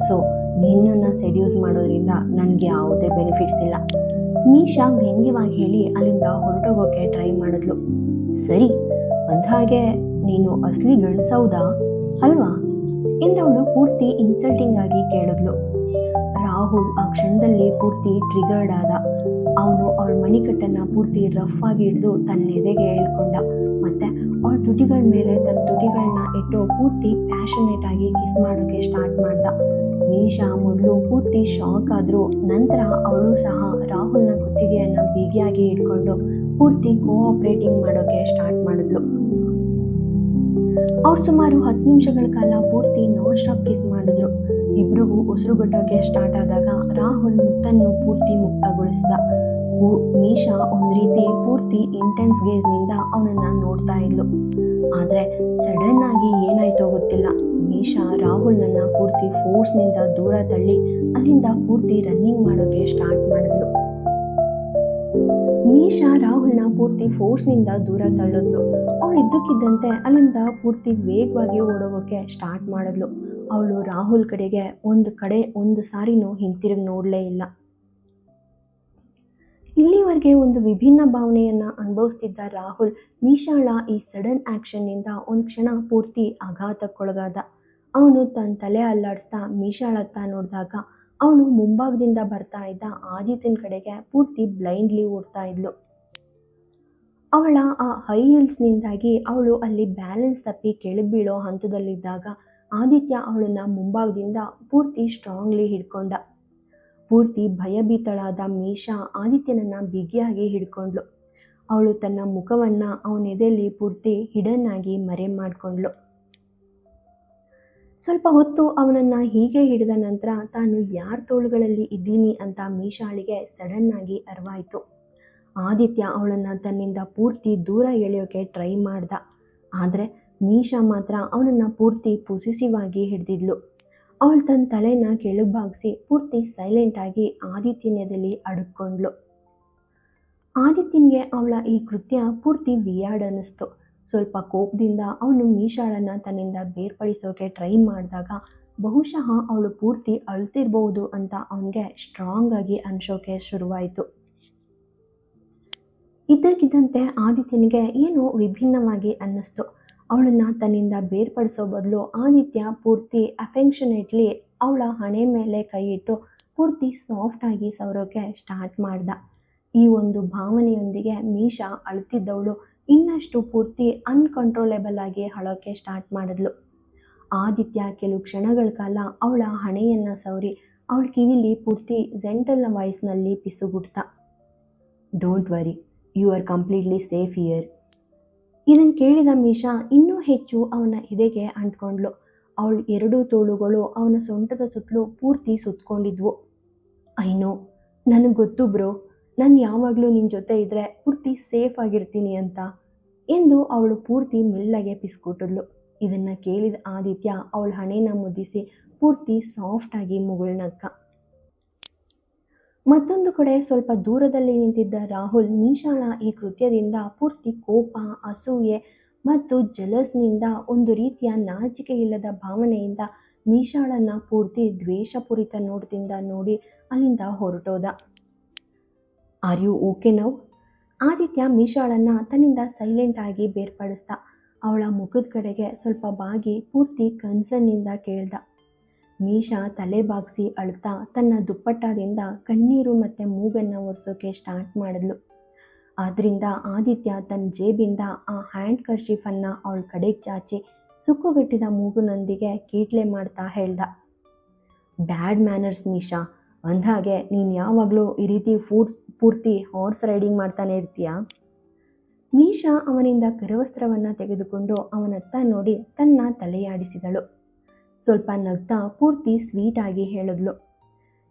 ಸೊ ನಿನ್ನನ್ನು ಸೆಡ್ಯೂಸ್ ಮಾಡೋದ್ರಿಂದ ನನಗೆ ಯಾವುದೇ ಬೆನಿಫಿಟ್ಸ್ ಇಲ್ಲ. ಮೀಶಾ ವ್ಯಂಗ್ಯವಾಗಿ ಹೇಳಿ ಅಲ್ಲಿಂದ ಹೊರಟೋಗೋಕ್ಕೆ ಟ್ರೈ ಮಾಡಿದ್ಲು. ಸರಿ, ಅಂದಹಾಗೆ ನೀನು ಅಸಲಿ ಗಂಡಸೌದಾ ಅಲ್ವಾ ಎಂದವಳು ಪೂರ್ತಿ ಇನ್ಸಲ್ಟಿಂಗ್ ಆಗಿ ಕೇಳಿದ್ಲು. ರಾಹುಲ್ ಆ ಕ್ಷಣದಲ್ಲಿ ಪೂರ್ತಿ ಟ್ರಿಗರ್ಡ್ ಆದ. ಅವನು ಅವಳ ಮಣಿಕಟ್ಟನ್ನು ಪೂರ್ತಿ ರಫ್ ಆಗಿ ಹಿಡಿದು ತನ್ನ ಎದೆಗೆ ಹೇಳ್ಕೊಂಡ. ಮತ್ತೆ ಅವಳ ತುಟಿಗಳ ಮೇಲೆ ತನ್ನ ತುಟಿಗಳನ್ನ ಇಟ್ಟು ಪೂರ್ತಿ ಪ್ಯಾಷನೇಟ್ ಆಗಿ ಕಿಸ್ ಮಾಡೋಕ್ಕೆ ಸ್ಟಾರ್ಟ್ ಮಾಡ್ದ. ಮೀಶಾ ಮೊದಲು ಪೂರ್ತಿ ಶಾಕ್ ಆದರೂ ನಂತರ ಅವಳು ಸಹ ರಾಹುಲ್ನ ಕುತ್ತಿಗೆಯನ್ನು ಬಿಗಿಯಾಗಿ ಹಿಡ್ಕೊಂಡು ಪೂರ್ತಿ ಕೋಆಪ್ರೇಟಿಂಗ್ ಮಾಡೋಕ್ಕೆ ಸ್ಟಾರ್ಟ್ ಮಾಡಿದ್ಲು. ಅವ್ರು ಸುಮಾರು 10 ನಿಮಿಷಗಳ ಕಾಲ ಪೂರ್ತಿ ನಾನ್ ಸ್ಟಾಪ್ ಕಿಸ್ ಮಾಡಿದ್ರು. ಇಬ್ರಿಗೂ ಉಸಿರುಗಟ್ಟೋಕೆ ಸ್ಟಾರ್ಟ್ ಆದಾಗ ರಾಹುಲ್ ಮುತ್ತನ್ನು ಪೂರ್ತಿ ಮುಕ್ತಗೊಳಿಸಿದ. ಮೀಶಾ ಒಂದು ರೀತಿ ಪೂರ್ತಿ ಇಂಟೆನ್ಸ್ ಗೇಜ್ನಿಂದ ಅವನನ್ನು ನೋಡ್ತಾ ಇದ್ಲು. ಆದರೆ ಸಡನ್ ಆಗಿ ಏನಾಯ್ತೋ ಗೊತ್ತಿಲ್ಲ, ಮೀಶಾ ರಾಹುಲ್ನನ್ನ ಪೂರ್ತಿ ಫೋರ್ಸ್ನಿಂದ ದೂರ ತಳ್ಳಿ ಅಲ್ಲಿಂದ ಪೂರ್ತಿ ರನ್ನಿಂಗ್ ಮಾಡೋಕೆ ಸ್ಟಾರ್ಟ್ ಮಾಡಿದ್ಲು. ಮೀಶಾ ರಾಹುಲ್ನ ಪೂರ್ತಿ ಫೋರ್ಸ್ನಿಂದ ದೂರ ತಳ್ಳಿದ್ಲು. ಅವಳು ಇದ್ದಕ್ಕಿದ್ದಂತೆ ಅಲ್ಲಿಂದ ಪೂರ್ತಿ ವೇಗವಾಗಿ ಓಡೋಗೋಕೆ ಸ್ಟಾರ್ಟ್ ಮಾಡಿದ್ಲು. ಅವಳು ರಾಹುಲ್ ಕಡೆಗೆ ಒಂದು ಸಾರಿನೂ ಹಿಂತಿರುಗಿ ನೋಡಲೇ ಇಲ್ಲ. ಇಲ್ಲಿವರೆಗೆ ಒಂದು ವಿಭಿನ್ನ ಭಾವನೆಯನ್ನು ಅನುಭವಿಸ್ತಿದ್ದ ರಾಹುಲ್ ಮೀಶಾಳ ಈ ಸಡನ್ ಆ್ಯಕ್ಷನ್ನಿಂದ ಒಂದು ಕ್ಷಣ ಪೂರ್ತಿ ಆಘಾತಕ್ಕೊಳಗಾದ. ಅವನು ತನ್ನ ತಲೆ ಅಲ್ಲಾಡಿಸ್ತಾ ಮೀಶಾಳತ್ತ ನೋಡಿದಾಗ ಅವಳು ಮುಂಭಾಗದಿಂದ ಬರ್ತಾ ಇದ್ದ ಆದಿತ್ಯನ ಕಡೆಗೆ ಪೂರ್ತಿ ಬ್ಲೈಂಡ್ಲಿ ಓಡ್ತಾ ಇದ್ಲು. ಅವಳ ಆ ಹೈ ಹೀಲ್ಸ್ನಿಂದಾಗಿ ಅವಳು ಅಲ್ಲಿ ಬ್ಯಾಲೆನ್ಸ್ ತಪ್ಪಿ ಕೆಳಗೆ ಬೀಳೋ ಹಂತದಲ್ಲಿದ್ದಾಗ ಆದಿತ್ಯ ಅವಳನ್ನ ಮುಂಭಾಗದಿಂದ ಪೂರ್ತಿ ಸ್ಟ್ರಾಂಗ್ಲಿ ಹಿಡ್ಕೊಂಡ. ಪೂರ್ತಿ ಭಯಭೀತಳಾದ ಮೀಶಾ ಆದಿತ್ಯನನ್ನು ಬಿಗಿಯಾಗಿ ಹಿಡ್ಕೊಂಡ್ಳು. ಅವಳು ತನ್ನ ಮುಖವನ್ನು ಅವನ ಎದೆಯಲ್ಲಿ ಪೂರ್ತಿ ಹಿಡನ್ ಆಗಿ ಮರೆ ಮಾಡಿಕೊಂಡ್ಳು. ಸ್ವಲ್ಪ ಹೊತ್ತು ಅವನನ್ನು ಹೀಗೆ ಹಿಡಿದ ನಂತರ ತಾನು ಯಾರ ತೋಳುಗಳಲ್ಲಿ ಇದ್ದೀನಿ ಅಂತ ಮೀಶಾಳಿಗೆ ಸಡನ್ ಆಗಿ ಅರಿವಾಯಿತು. ಆದಿತ್ಯ ಅವಳನ್ನು ತನ್ನಿಂದ ಪೂರ್ತಿ ದೂರ ಎಳೆಯೋಕೆ ಟ್ರೈ ಮಾಡ್ದ. ಆದರೆ ಮೀಶಾ ಮಾತ್ರ ಅವನನ್ನು ಪೂರ್ತಿ ಪೊಸೆಸಿವ್ ಆಗಿ ಹಿಡಿದಿದ್ಲು. ಅವಳು ತನ್ನ ತಲೆನ ಕೆಳಗೆ ಬಾಗಿಸಿ ಪೂರ್ತಿ ಸೈಲೆಂಟಾಗಿ ಆದಿತ್ಯನದಲ್ಲಿ ಅಡಕ್ಕೊಂಡ್ಳು. ಆದಿತ್ಯನಿಗೆ ಅವಳ ಈ ಕೃತ್ಯ ಪೂರ್ತಿ ವಿಯಾರ್ಡ್ ಅನ್ನಿಸ್ತು. ಸ್ವಲ್ಪ ಕೋಪದಿಂದ ಅವನು ಮೀಶಾಳನ್ನು ತನ್ನಿಂದ ಬೇರ್ಪಡಿಸೋಕೆ ಟ್ರೈ ಮಾಡಿದಾಗ ಬಹುಶಃ ಅವಳು ಪೂರ್ತಿ ಅಳ್ತಿರ್ಬೋದು ಅಂತ ಅವನಿಗೆ ಸ್ಟ್ರಾಂಗ್ ಆಗಿ ಅನ್ಸೋಕೆ ಶುರುವಾಯಿತು. ಇದ್ದಕ್ಕಿದ್ದಂತೆ ಆದಿತ್ಯನಿಗೆ ಏನೋ ವಿಭಿನ್ನವಾಗಿ ಅನ್ನಿಸ್ತು. ಅವಳನ್ನು ತನ್ನಿಂದ ಬೇರ್ಪಡಿಸೋ ಬದಲು ಆದಿತ್ಯ ಪೂರ್ತಿ ಅಫೆಕ್ಷನೇಟ್ಲಿ ಅವಳ ಹಣೆ ಮೇಲೆ ಕೈ ಇಟ್ಟು ಪೂರ್ತಿ ಸಾಫ್ಟಾಗಿ ಸವರೋಕೆ ಸ್ಟಾರ್ಟ್ ಮಾಡ್ದ. ಈ ಒಂದು ಭಾವನೆಯೊಂದಿಗೆ ಮೀಶಾ ಅಳ್ತಿದ್ದವಳು ಇನ್ನಷ್ಟು ಪೂರ್ತಿ ಅನ್ಕಂಟ್ರೋಲೇಬಲ್ ಆಗಿ ಅಳೋಕೆ ಸ್ಟಾರ್ಟ್ ಮಾಡಿದ್ಲು. ಆದಿತ್ಯ ಕೆಲವು ಕ್ಷಣಗಳ ಕಾಲ ಅವಳ ಹಣೆಯನ್ನು ಸವರಿ ಅವಳ ಕಿವಿಲಿ ಪೂರ್ತಿ ಜೆಂಟಲ್ ವಾಯ್ಸ್ನಲ್ಲಿ ಪಿಸುಗುಡ್ತ. Don't worry, you are completely safe here. ಇದನ್ನು ಕೇಳಿದ ಮೀಶಾ ಇನ್ನೂ ಹೆಚ್ಚು ಅವನ ಎದೆಗೆ ಅಂಟ್ಕೊಂಡ್ಳು. ಅವಳ ಎರಡೂ ತೋಳುಗಳು ಅವನ ಸೊಂಟದ ಸುತ್ತಲೂ ಪೂರ್ತಿ ಸುತ್ತಕೊಂಡಿದ್ವು. ಐನೋ, ನನಗೆ ಗೊತ್ತು ಬ್ರೋ, ನಾನು ಯಾವಾಗಲೂ ನಿನ್ನ ಜೊತೆ ಇದ್ದರೆ ಪೂರ್ತಿ ಸೇಫ್ ಆಗಿರ್ತೀನಿ ಅಂತ ಎಂದು ಅವಳು ಪೂರ್ತಿ ಮೆಲ್ಲಗೆ ಪಿಸ್ಕೊಟ್ಟಿದ್ಲು. ಇದನ್ನು ಕೇಳಿದ ಆದಿತ್ಯ ಅವಳ ಹಣೆನ ಮುದ್ದಿಸಿ ಪೂರ್ತಿ ಸಾಫ್ಟಾಗಿ ಮುಗುಳ್ನಕ್ಕ. ಮತ್ತೊಂದು ಕಡೆ ಸ್ವಲ್ಪ ದೂರದಲ್ಲಿ ನಿಂತಿದ್ದ ರಾಹುಲ್ ಮೀಶಾಳ ಈ ಕೃತ್ಯದಿಂದ ಪೂರ್ತಿ ಕೋಪ, ಅಸೂಯೆ ಮತ್ತು ಜಲಸ್ನಿಂದ ಒಂದು ರೀತಿಯ ನಾಚಿಕೆ ಇಲ್ಲದ ಭಾವನೆಯಿಂದ ಮೀಶಾಳನ್ನು ಪೂರ್ತಿ ದ್ವೇಷಪೂರಿತ ನೋಟದಿಂದ ನೋಡಿ ಅಲ್ಲಿಂದ ಹೊರಟೋದ. Are you okay now? Aditya ಮೀಶಾಳನ್ನು ತನ್ನಿಂದ ಸೈಲೆಂಟಾಗಿ ಬೇರ್ಪಡಿಸ್ದ. ಅವಳ ಮುಖದ ಕಡೆಗೆ ಸ್ವಲ್ಪ ಬಾಗಿ ಪೂರ್ತಿ ಕನ್ಸರ್ನಿಂದ ಕೇಳ್ದ. ಮೀಶಾ ತಲೆ ಬಾಗಿಸಿ ಅಳ್ತಾ ತನ್ನ ದುಪ್ಪಟ್ಟದಿಂದ ಕಣ್ಣೀರು ಮತ್ತು ಮೂಗನ್ನು ಒರೆಸೋಕೆ ಸ್ಟಾರ್ಟ್ ಮಾಡಿದ್ಲು. ಆದ್ದರಿಂದ ಆದಿತ್ಯ ತನ್ನ ಜೇಬಿಂದ ಆ ಹ್ಯಾಂಡ್ ಕರ್ಚೀಫನ್ನು ಅವಳ ಕಡೆಗೆ ಚಾಚಿ ಸುಕ್ಕುಗಟ್ಟಿದ ಮೂಗುನೊಂದಿಗೆ ಕೀಟ್ಲೆ ಮಾಡ್ತಾ ಹೇಳ್ದ, ಬ್ಯಾಡ್ ಮ್ಯಾನರ್ಸ್ ಮೀಶಾ, ಅಂದಹಾಗೆ ನೀನು ಯಾವಾಗಲೂ ಈ ರೀತಿ ಪೂರ್ತಿ ಹಾರ್ಸ್ ರೈಡಿಂಗ್ ಮಾಡ್ತಾನೆ ಇರ್ತೀಯಾ? ಮೀಶಾ ಅವನಿಂದ ಕರವಸ್ತ್ರವನ್ನು ತೆಗೆದುಕೊಂಡು ಅವನತ್ತ ನೋಡಿ ತನ್ನ ತಲೆಯಾಡಿಸಿದಳು. ಸ್ವಲ್ಪ ನಗ್ತಾ ಪೂರ್ತಿ ಸ್ವೀಟಾಗಿ ಹೇಳಿದ್ಲು,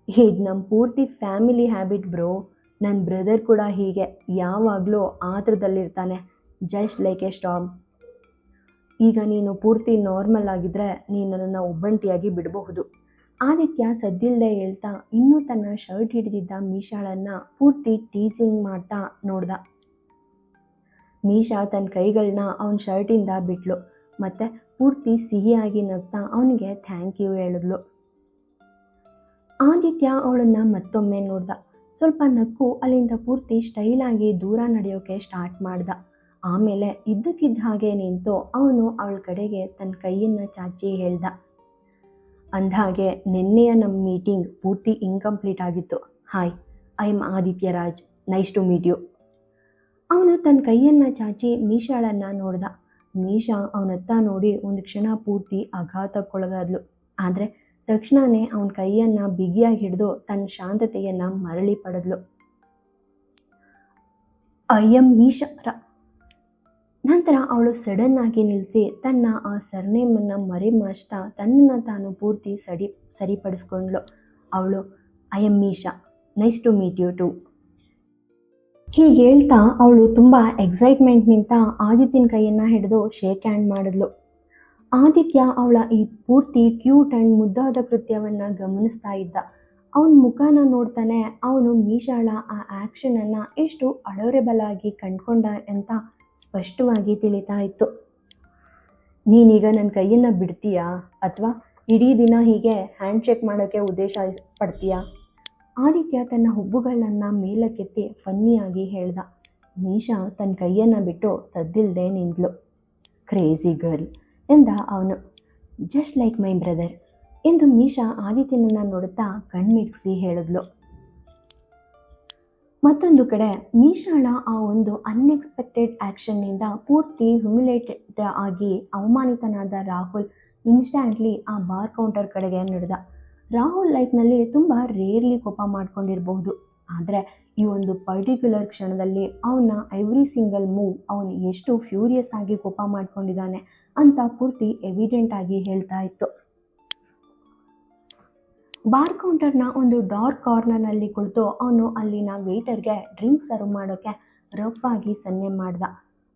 ಇದು ನಮ್ಮ ಪೂರ್ತಿ ಫ್ಯಾಮಿಲಿ ಹ್ಯಾಬಿಟ್ ಬ್ರೋ. ನನ್ನ ಬ್ರದರ್ ಕೂಡ ಹೀಗೆ ಯಾವಾಗಲೂ ಆತರದಲ್ಲಿರ್ತಾನೆ, ಜಸ್ಟ್ ಲೈಕ್ ಎ ಸ್ಟಾರ್ಮ್. ಈಗ ನೀನು ಪೂರ್ತಿ ನಾರ್ಮಲ್ ಆಗಿದ್ದರೆ ನೀನು ನನ್ನನ್ನು ಒಬ್ಬಂಟಿಯಾಗಿ ಬಿಡಬಹುದು. ಆದಿತ್ಯ ಸದ್ದಿಲ್ಲದೆ ಹೇಳ್ತಾ ಇನ್ನೂ ತನ್ನ ಶರ್ಟ್ ಹಿಡಿದಿದ್ದ ಮೀಶಾಳನ್ನು ಪೂರ್ತಿ ಟೀಸಿಂಗ್ ಮಾಡ್ತಾ ನೋಡ್ದ. ಮೀಶಾ ತನ್ನ ಕೈಗಳನ್ನ ಅವನ ಶರ್ಟಿಂದ ಬಿಟ್ಲು ಮತ್ತು ಪೂರ್ತಿ ಸಿಹಿಯಾಗಿ ನಗ್ತಾ ಅವನಿಗೆ ಥ್ಯಾಂಕ್ ಯು ಹೇಳಿದ್ಲು. ಆದಿತ್ಯ ಅವಳನ್ನು ಮತ್ತೊಮ್ಮೆ ನೋಡ್ದ. ಸ್ವಲ್ಪ ನಕ್ಕು ಅಲ್ಲಿಂದ ಪೂರ್ತಿ ಸ್ಟೈಲಾಗಿ ದೂರ ನಡೆಯೋಕೆ ಸ್ಟಾರ್ಟ್ ಮಾಡ್ದ. ಆಮೇಲೆ ಇದ್ದಕ್ಕಿದ್ದ ಹಾಗೆ ನಿಂತು ಅವನು ಅವಳ ಕಡೆಗೆ ತನ್ನ ಕೈಯನ್ನು ಚಾಚಿ ಹೇಳ್ದ, ಅಂದಹಾಗೆ ನಿನ್ನೆಯ ನಮ್ಮ ಮೀಟಿಂಗ್ ಪೂರ್ತಿ ಇನ್ಕಂಪ್ಲೀಟ್ ಆಗಿತ್ತು. Hi, I am Aditya Raj, nice to meet you. ಅವನು ತನ್ನ ಕೈಯನ್ನು ಚಾಚಿ ಮೀಶಾಳನ್ನು ನೋಡ್ದ. ಮೀಶಾ ಅವನತ್ತ ನೋಡಿ ಒಂದು ಕ್ಷಣ ಪೂರ್ತಿ ಆಘಾತಕ್ಕೊಳಗಾದ್ಲು. ಆದರೆ ತಕ್ಷಣವೇ ಅವನ ಕೈಯನ್ನು ಬಿಗಿಯಾಗಿ ಹಿಡಿದು ತನ್ನ ಶಾಂತತೆಯನ್ನು ಮರಳಿ ಪಡೆದ್ಲು. I am ಮೀಶಾ. ನಂತರ ಅವಳು ಸಡನ್ ಆಗಿ ನಿಲ್ಲಿಸಿ ತನ್ನ ಆ ಸರ್ನೇಮನ್ನು ಮರೆಮಾಚ್ತಾ ತನ್ನನ್ನು ತಾನು ಪೂರ್ತಿ ಸರಿಪಡಿಸ್ಕೊಂಡ್ಳು. ಅವಳು I am Meesha, nice to meet you too. ಹೀಗೆ ಹೇಳ್ತಾ ಅವಳು ತುಂಬ ಎಕ್ಸೈಟ್ಮೆಂಟ್ನಿಂದ ಆದಿತ್ಯನ ಕೈಯನ್ನು ಹಿಡಿದು ಶೇಕ್ ಹ್ಯಾಂಡ್ ಮಾಡಿದ್ಲು. ಆದಿತ್ಯ ಅವಳ ಈ ಪೂರ್ತಿ ಕ್ಯೂಟ್ ಆ್ಯಂಡ್ ಮುದ್ದಾದ ಕೃತ್ಯವನ್ನು ಗಮನಿಸ್ತಾ ಇದ್ದ. ಅವನ ಮುಖನ ನೋಡ್ತಾನೆ ಅವನು ಮೀಶಾಳ ಆ ಆ್ಯಕ್ಷನನ್ನು ಎಷ್ಟು ಅಡೋರೆಬಲ್ ಆಗಿ ಕಂಡ್ಕೊಂಡ ಅಂತ ಸ್ಪಷ್ಟವಾಗಿ ತಿಳಿತಾ ಇತ್ತು. ನೀನೀಗ ನನ್ನ ಕೈಯನ್ನು ಬಿಡ್ತೀಯಾ ಅಥವಾ ಇಡೀ ದಿನ ಹೀಗೆ ಹ್ಯಾಂಡ್ ಶೇಕ್ ಮಾಡೋಕ್ಕೆ ಉದ್ದೇಶ ಪಡ್ತೀಯಾ? ಆದಿತ್ಯ ತನ್ನ ಹುಬ್ಬುಗಳನ್ನು ಮೇಲಕ್ಕೆತ್ತಿ ಫನ್ನಿಯಾಗಿ ಹೇಳ್ದ. ಮೀಶಾ ತನ್ನ ಕೈಯನ್ನು ಬಿಟ್ಟು ಸದ್ದಿಲ್ಲದೆ ನಿಂತಳು. ಕ್ರೇಜಿ ಗರ್ಲ್ ಎಂದ ಅವನು. ಜಸ್ಟ್ ಲೈಕ್ ಮೈ ಬ್ರದರ್ ಎಂದು ಮೀಶಾ ಆದಿತ್ಯನನ್ನು ನೋಡುತ್ತಾ ಕಣ್ಮಿಡ್ಸಿ ಹೇಳಿದ್ಲು. ಮತ್ತೊಂದು ಕಡೆ ಮೀಶಾಳ ಆ ಒಂದು ಅನ್ಎಕ್ಸ್ಪೆಕ್ಟೆಡ್ ಆ್ಯಕ್ಷನ್ನಿಂದ ಪೂರ್ತಿ ಹ್ಯುಮಿಲೇಟೆಡ್ ಆಗಿ ಅವಮಾನಿತನಾದ ರಾಹುಲ್ ಇನ್ಸ್ಟ್ಯಾಂಟ್ಲಿ ಆ ಬಾರ್ ಕೌಂಟರ್ ಕಡೆಗೆ ನಡೆದ. ರಾಹುಲ್ ಲೈಫ್ನಲ್ಲಿ ತುಂಬ ರೇರ್ಲಿ ಕೋಪ ಮಾಡ್ಕೊಂಡಿರಬಹುದು, ಆದರೆ ಈ ಒಂದು ಪರ್ಟಿಕ್ಯುಲರ್ ಕ್ಷಣದಲ್ಲಿ ಅವನ ಎವ್ರಿ ಸಿಂಗಲ್ ಮೂವ್ ಅವನು ಎಷ್ಟು ಫ್ಯೂರಿಯಸ್ ಆಗಿ ಕೋಪ ಮಾಡ್ಕೊಂಡಿದ್ದಾನೆ ಅಂತ ಪೂರ್ತಿ ಎವಿಡೆಂಟ್ ಆಗಿ ಹೇಳ್ತಾ ಇತ್ತು. ಬಾರ್ ಕೌಂಟರ್ನ ಒಂದು ಡಾರ್ಕ್ ಕಾರ್ನರ್ನಲ್ಲಿ ಕುಳಿತು ಅವನು ಅಲ್ಲಿನ ವೇಟರ್ಗೆ ಡ್ರಿಂಕ್ಸ್ ಸರ್ವ್ ಮಾಡೋಕ್ಕೆ ರಫ್ ಆಗಿ ಸನ್ನೆ ಮಾಡ್ದ.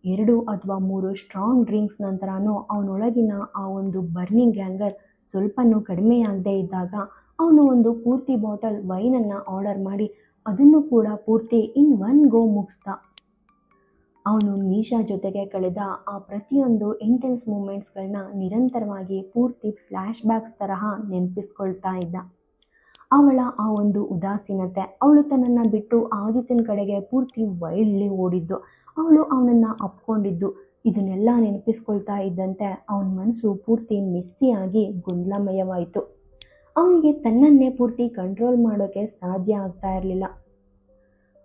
2 ಅಥವಾ 3 ಸ್ಟ್ರಾಂಗ್ ಡ್ರಿಂಕ್ಸ್ ನಂತರನೂ ಅವನೊಳಗಿನ ಆ ಒಂದು ಬರ್ನಿಂಗ್ ಗ್ಯಾಂಗರ್ ಸ್ವಲ್ಪನೂ ಕಡಿಮೆಯಾಗದೇ ಇದ್ದಾಗ ಅವನು ಒಂದು ಪೂರ್ತಿ ಬಾಟಲ್ ವೈನನ್ನು ಆರ್ಡರ್ ಮಾಡಿ ಅದನ್ನು ಕೂಡ ಪೂರ್ತಿ ಇನ್ ಒನ್ ಗೋ ಮುಗಿಸ್ದ. ಅವನು ಮೀಶಾ ಜೊತೆಗೆ ಕಳೆದ ಆ ಪ್ರತಿಯೊಂದು ಇಂಟೆನ್ಸ್ ಮೂಮೆಂಟ್ಸ್ಗಳನ್ನ ನಿರಂತರವಾಗಿ ಪೂರ್ತಿ ಫ್ಲ್ಯಾಶ್ ಬ್ಯಾಕ್ಸ್ ತರಹ ನೆನಪಿಸ್ಕೊಳ್ತಾ ಇದ್ದ. ಅವಳ ಆ ಒಂದು ಉದಾಸೀನತೆ, ಅವಳು ತನ್ನನ್ನು ಬಿಟ್ಟು ಆದಿತ್ಯನ ಕಡೆಗೆ ಪೂರ್ತಿ ವೈಲ್ಡ್ಲಿ ಓಡಿದ್ದು, ಅವಳು ಅವನನ್ನು ಅಪ್ಕೊಂಡಿದ್ದು, ಇದನ್ನೆಲ್ಲ ನೆನಪಿಸ್ಕೊಳ್ತಾ ಇದ್ದಂತೆ ಅವನ ಮನಸ್ಸು ಪೂರ್ತಿ ಮೆಸ್ಸಿಯಾಗಿ ಗೊಂದಲಮಯವಾಯಿತು. ಅವನಿಗೆ ತನ್ನನ್ನೇ ಪೂರ್ತಿ ಕಂಟ್ರೋಲ್ ಮಾಡೋಕ್ಕೆ ಸಾಧ್ಯ ಆಗ್ತಾ ಇರಲಿಲ್ಲ.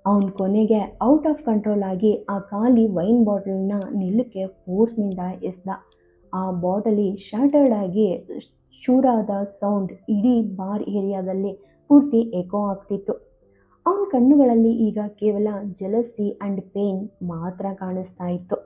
ಅವನ ಕೊನೆಗೆ ಔಟ್ ಆಫ್ ಕಂಟ್ರೋಲ್ ಆಗಿ ಆ ಖಾಲಿ ವೈನ್ ಬಾಟಲ್ನ ನೆಲಕ್ಕೆ ಫೋರ್ಸ್ನಿಂದ ಎಸ್ದ. ಆ ಬಾಟಲಿ ಶಾಟರ್ಡ್ ಆಗಿ ಶೂರಾದ ಸೌಂಡ್ ಇಡೀ ಬಾರ್ ಏರಿಯಾದಲ್ಲಿ ಪೂರ್ತಿ ಎಕೋ ಆಗ್ತಿತ್ತು. ಅವನ ಕಣ್ಣುಗಳಲ್ಲಿ ಈಗ ಕೇವಲ ಜಲಸಿ ಆ್ಯಂಡ್ ಪೇನ್ ಮಾತ್ರ ಕಾಣಿಸ್ತಾ ಇತ್ತು.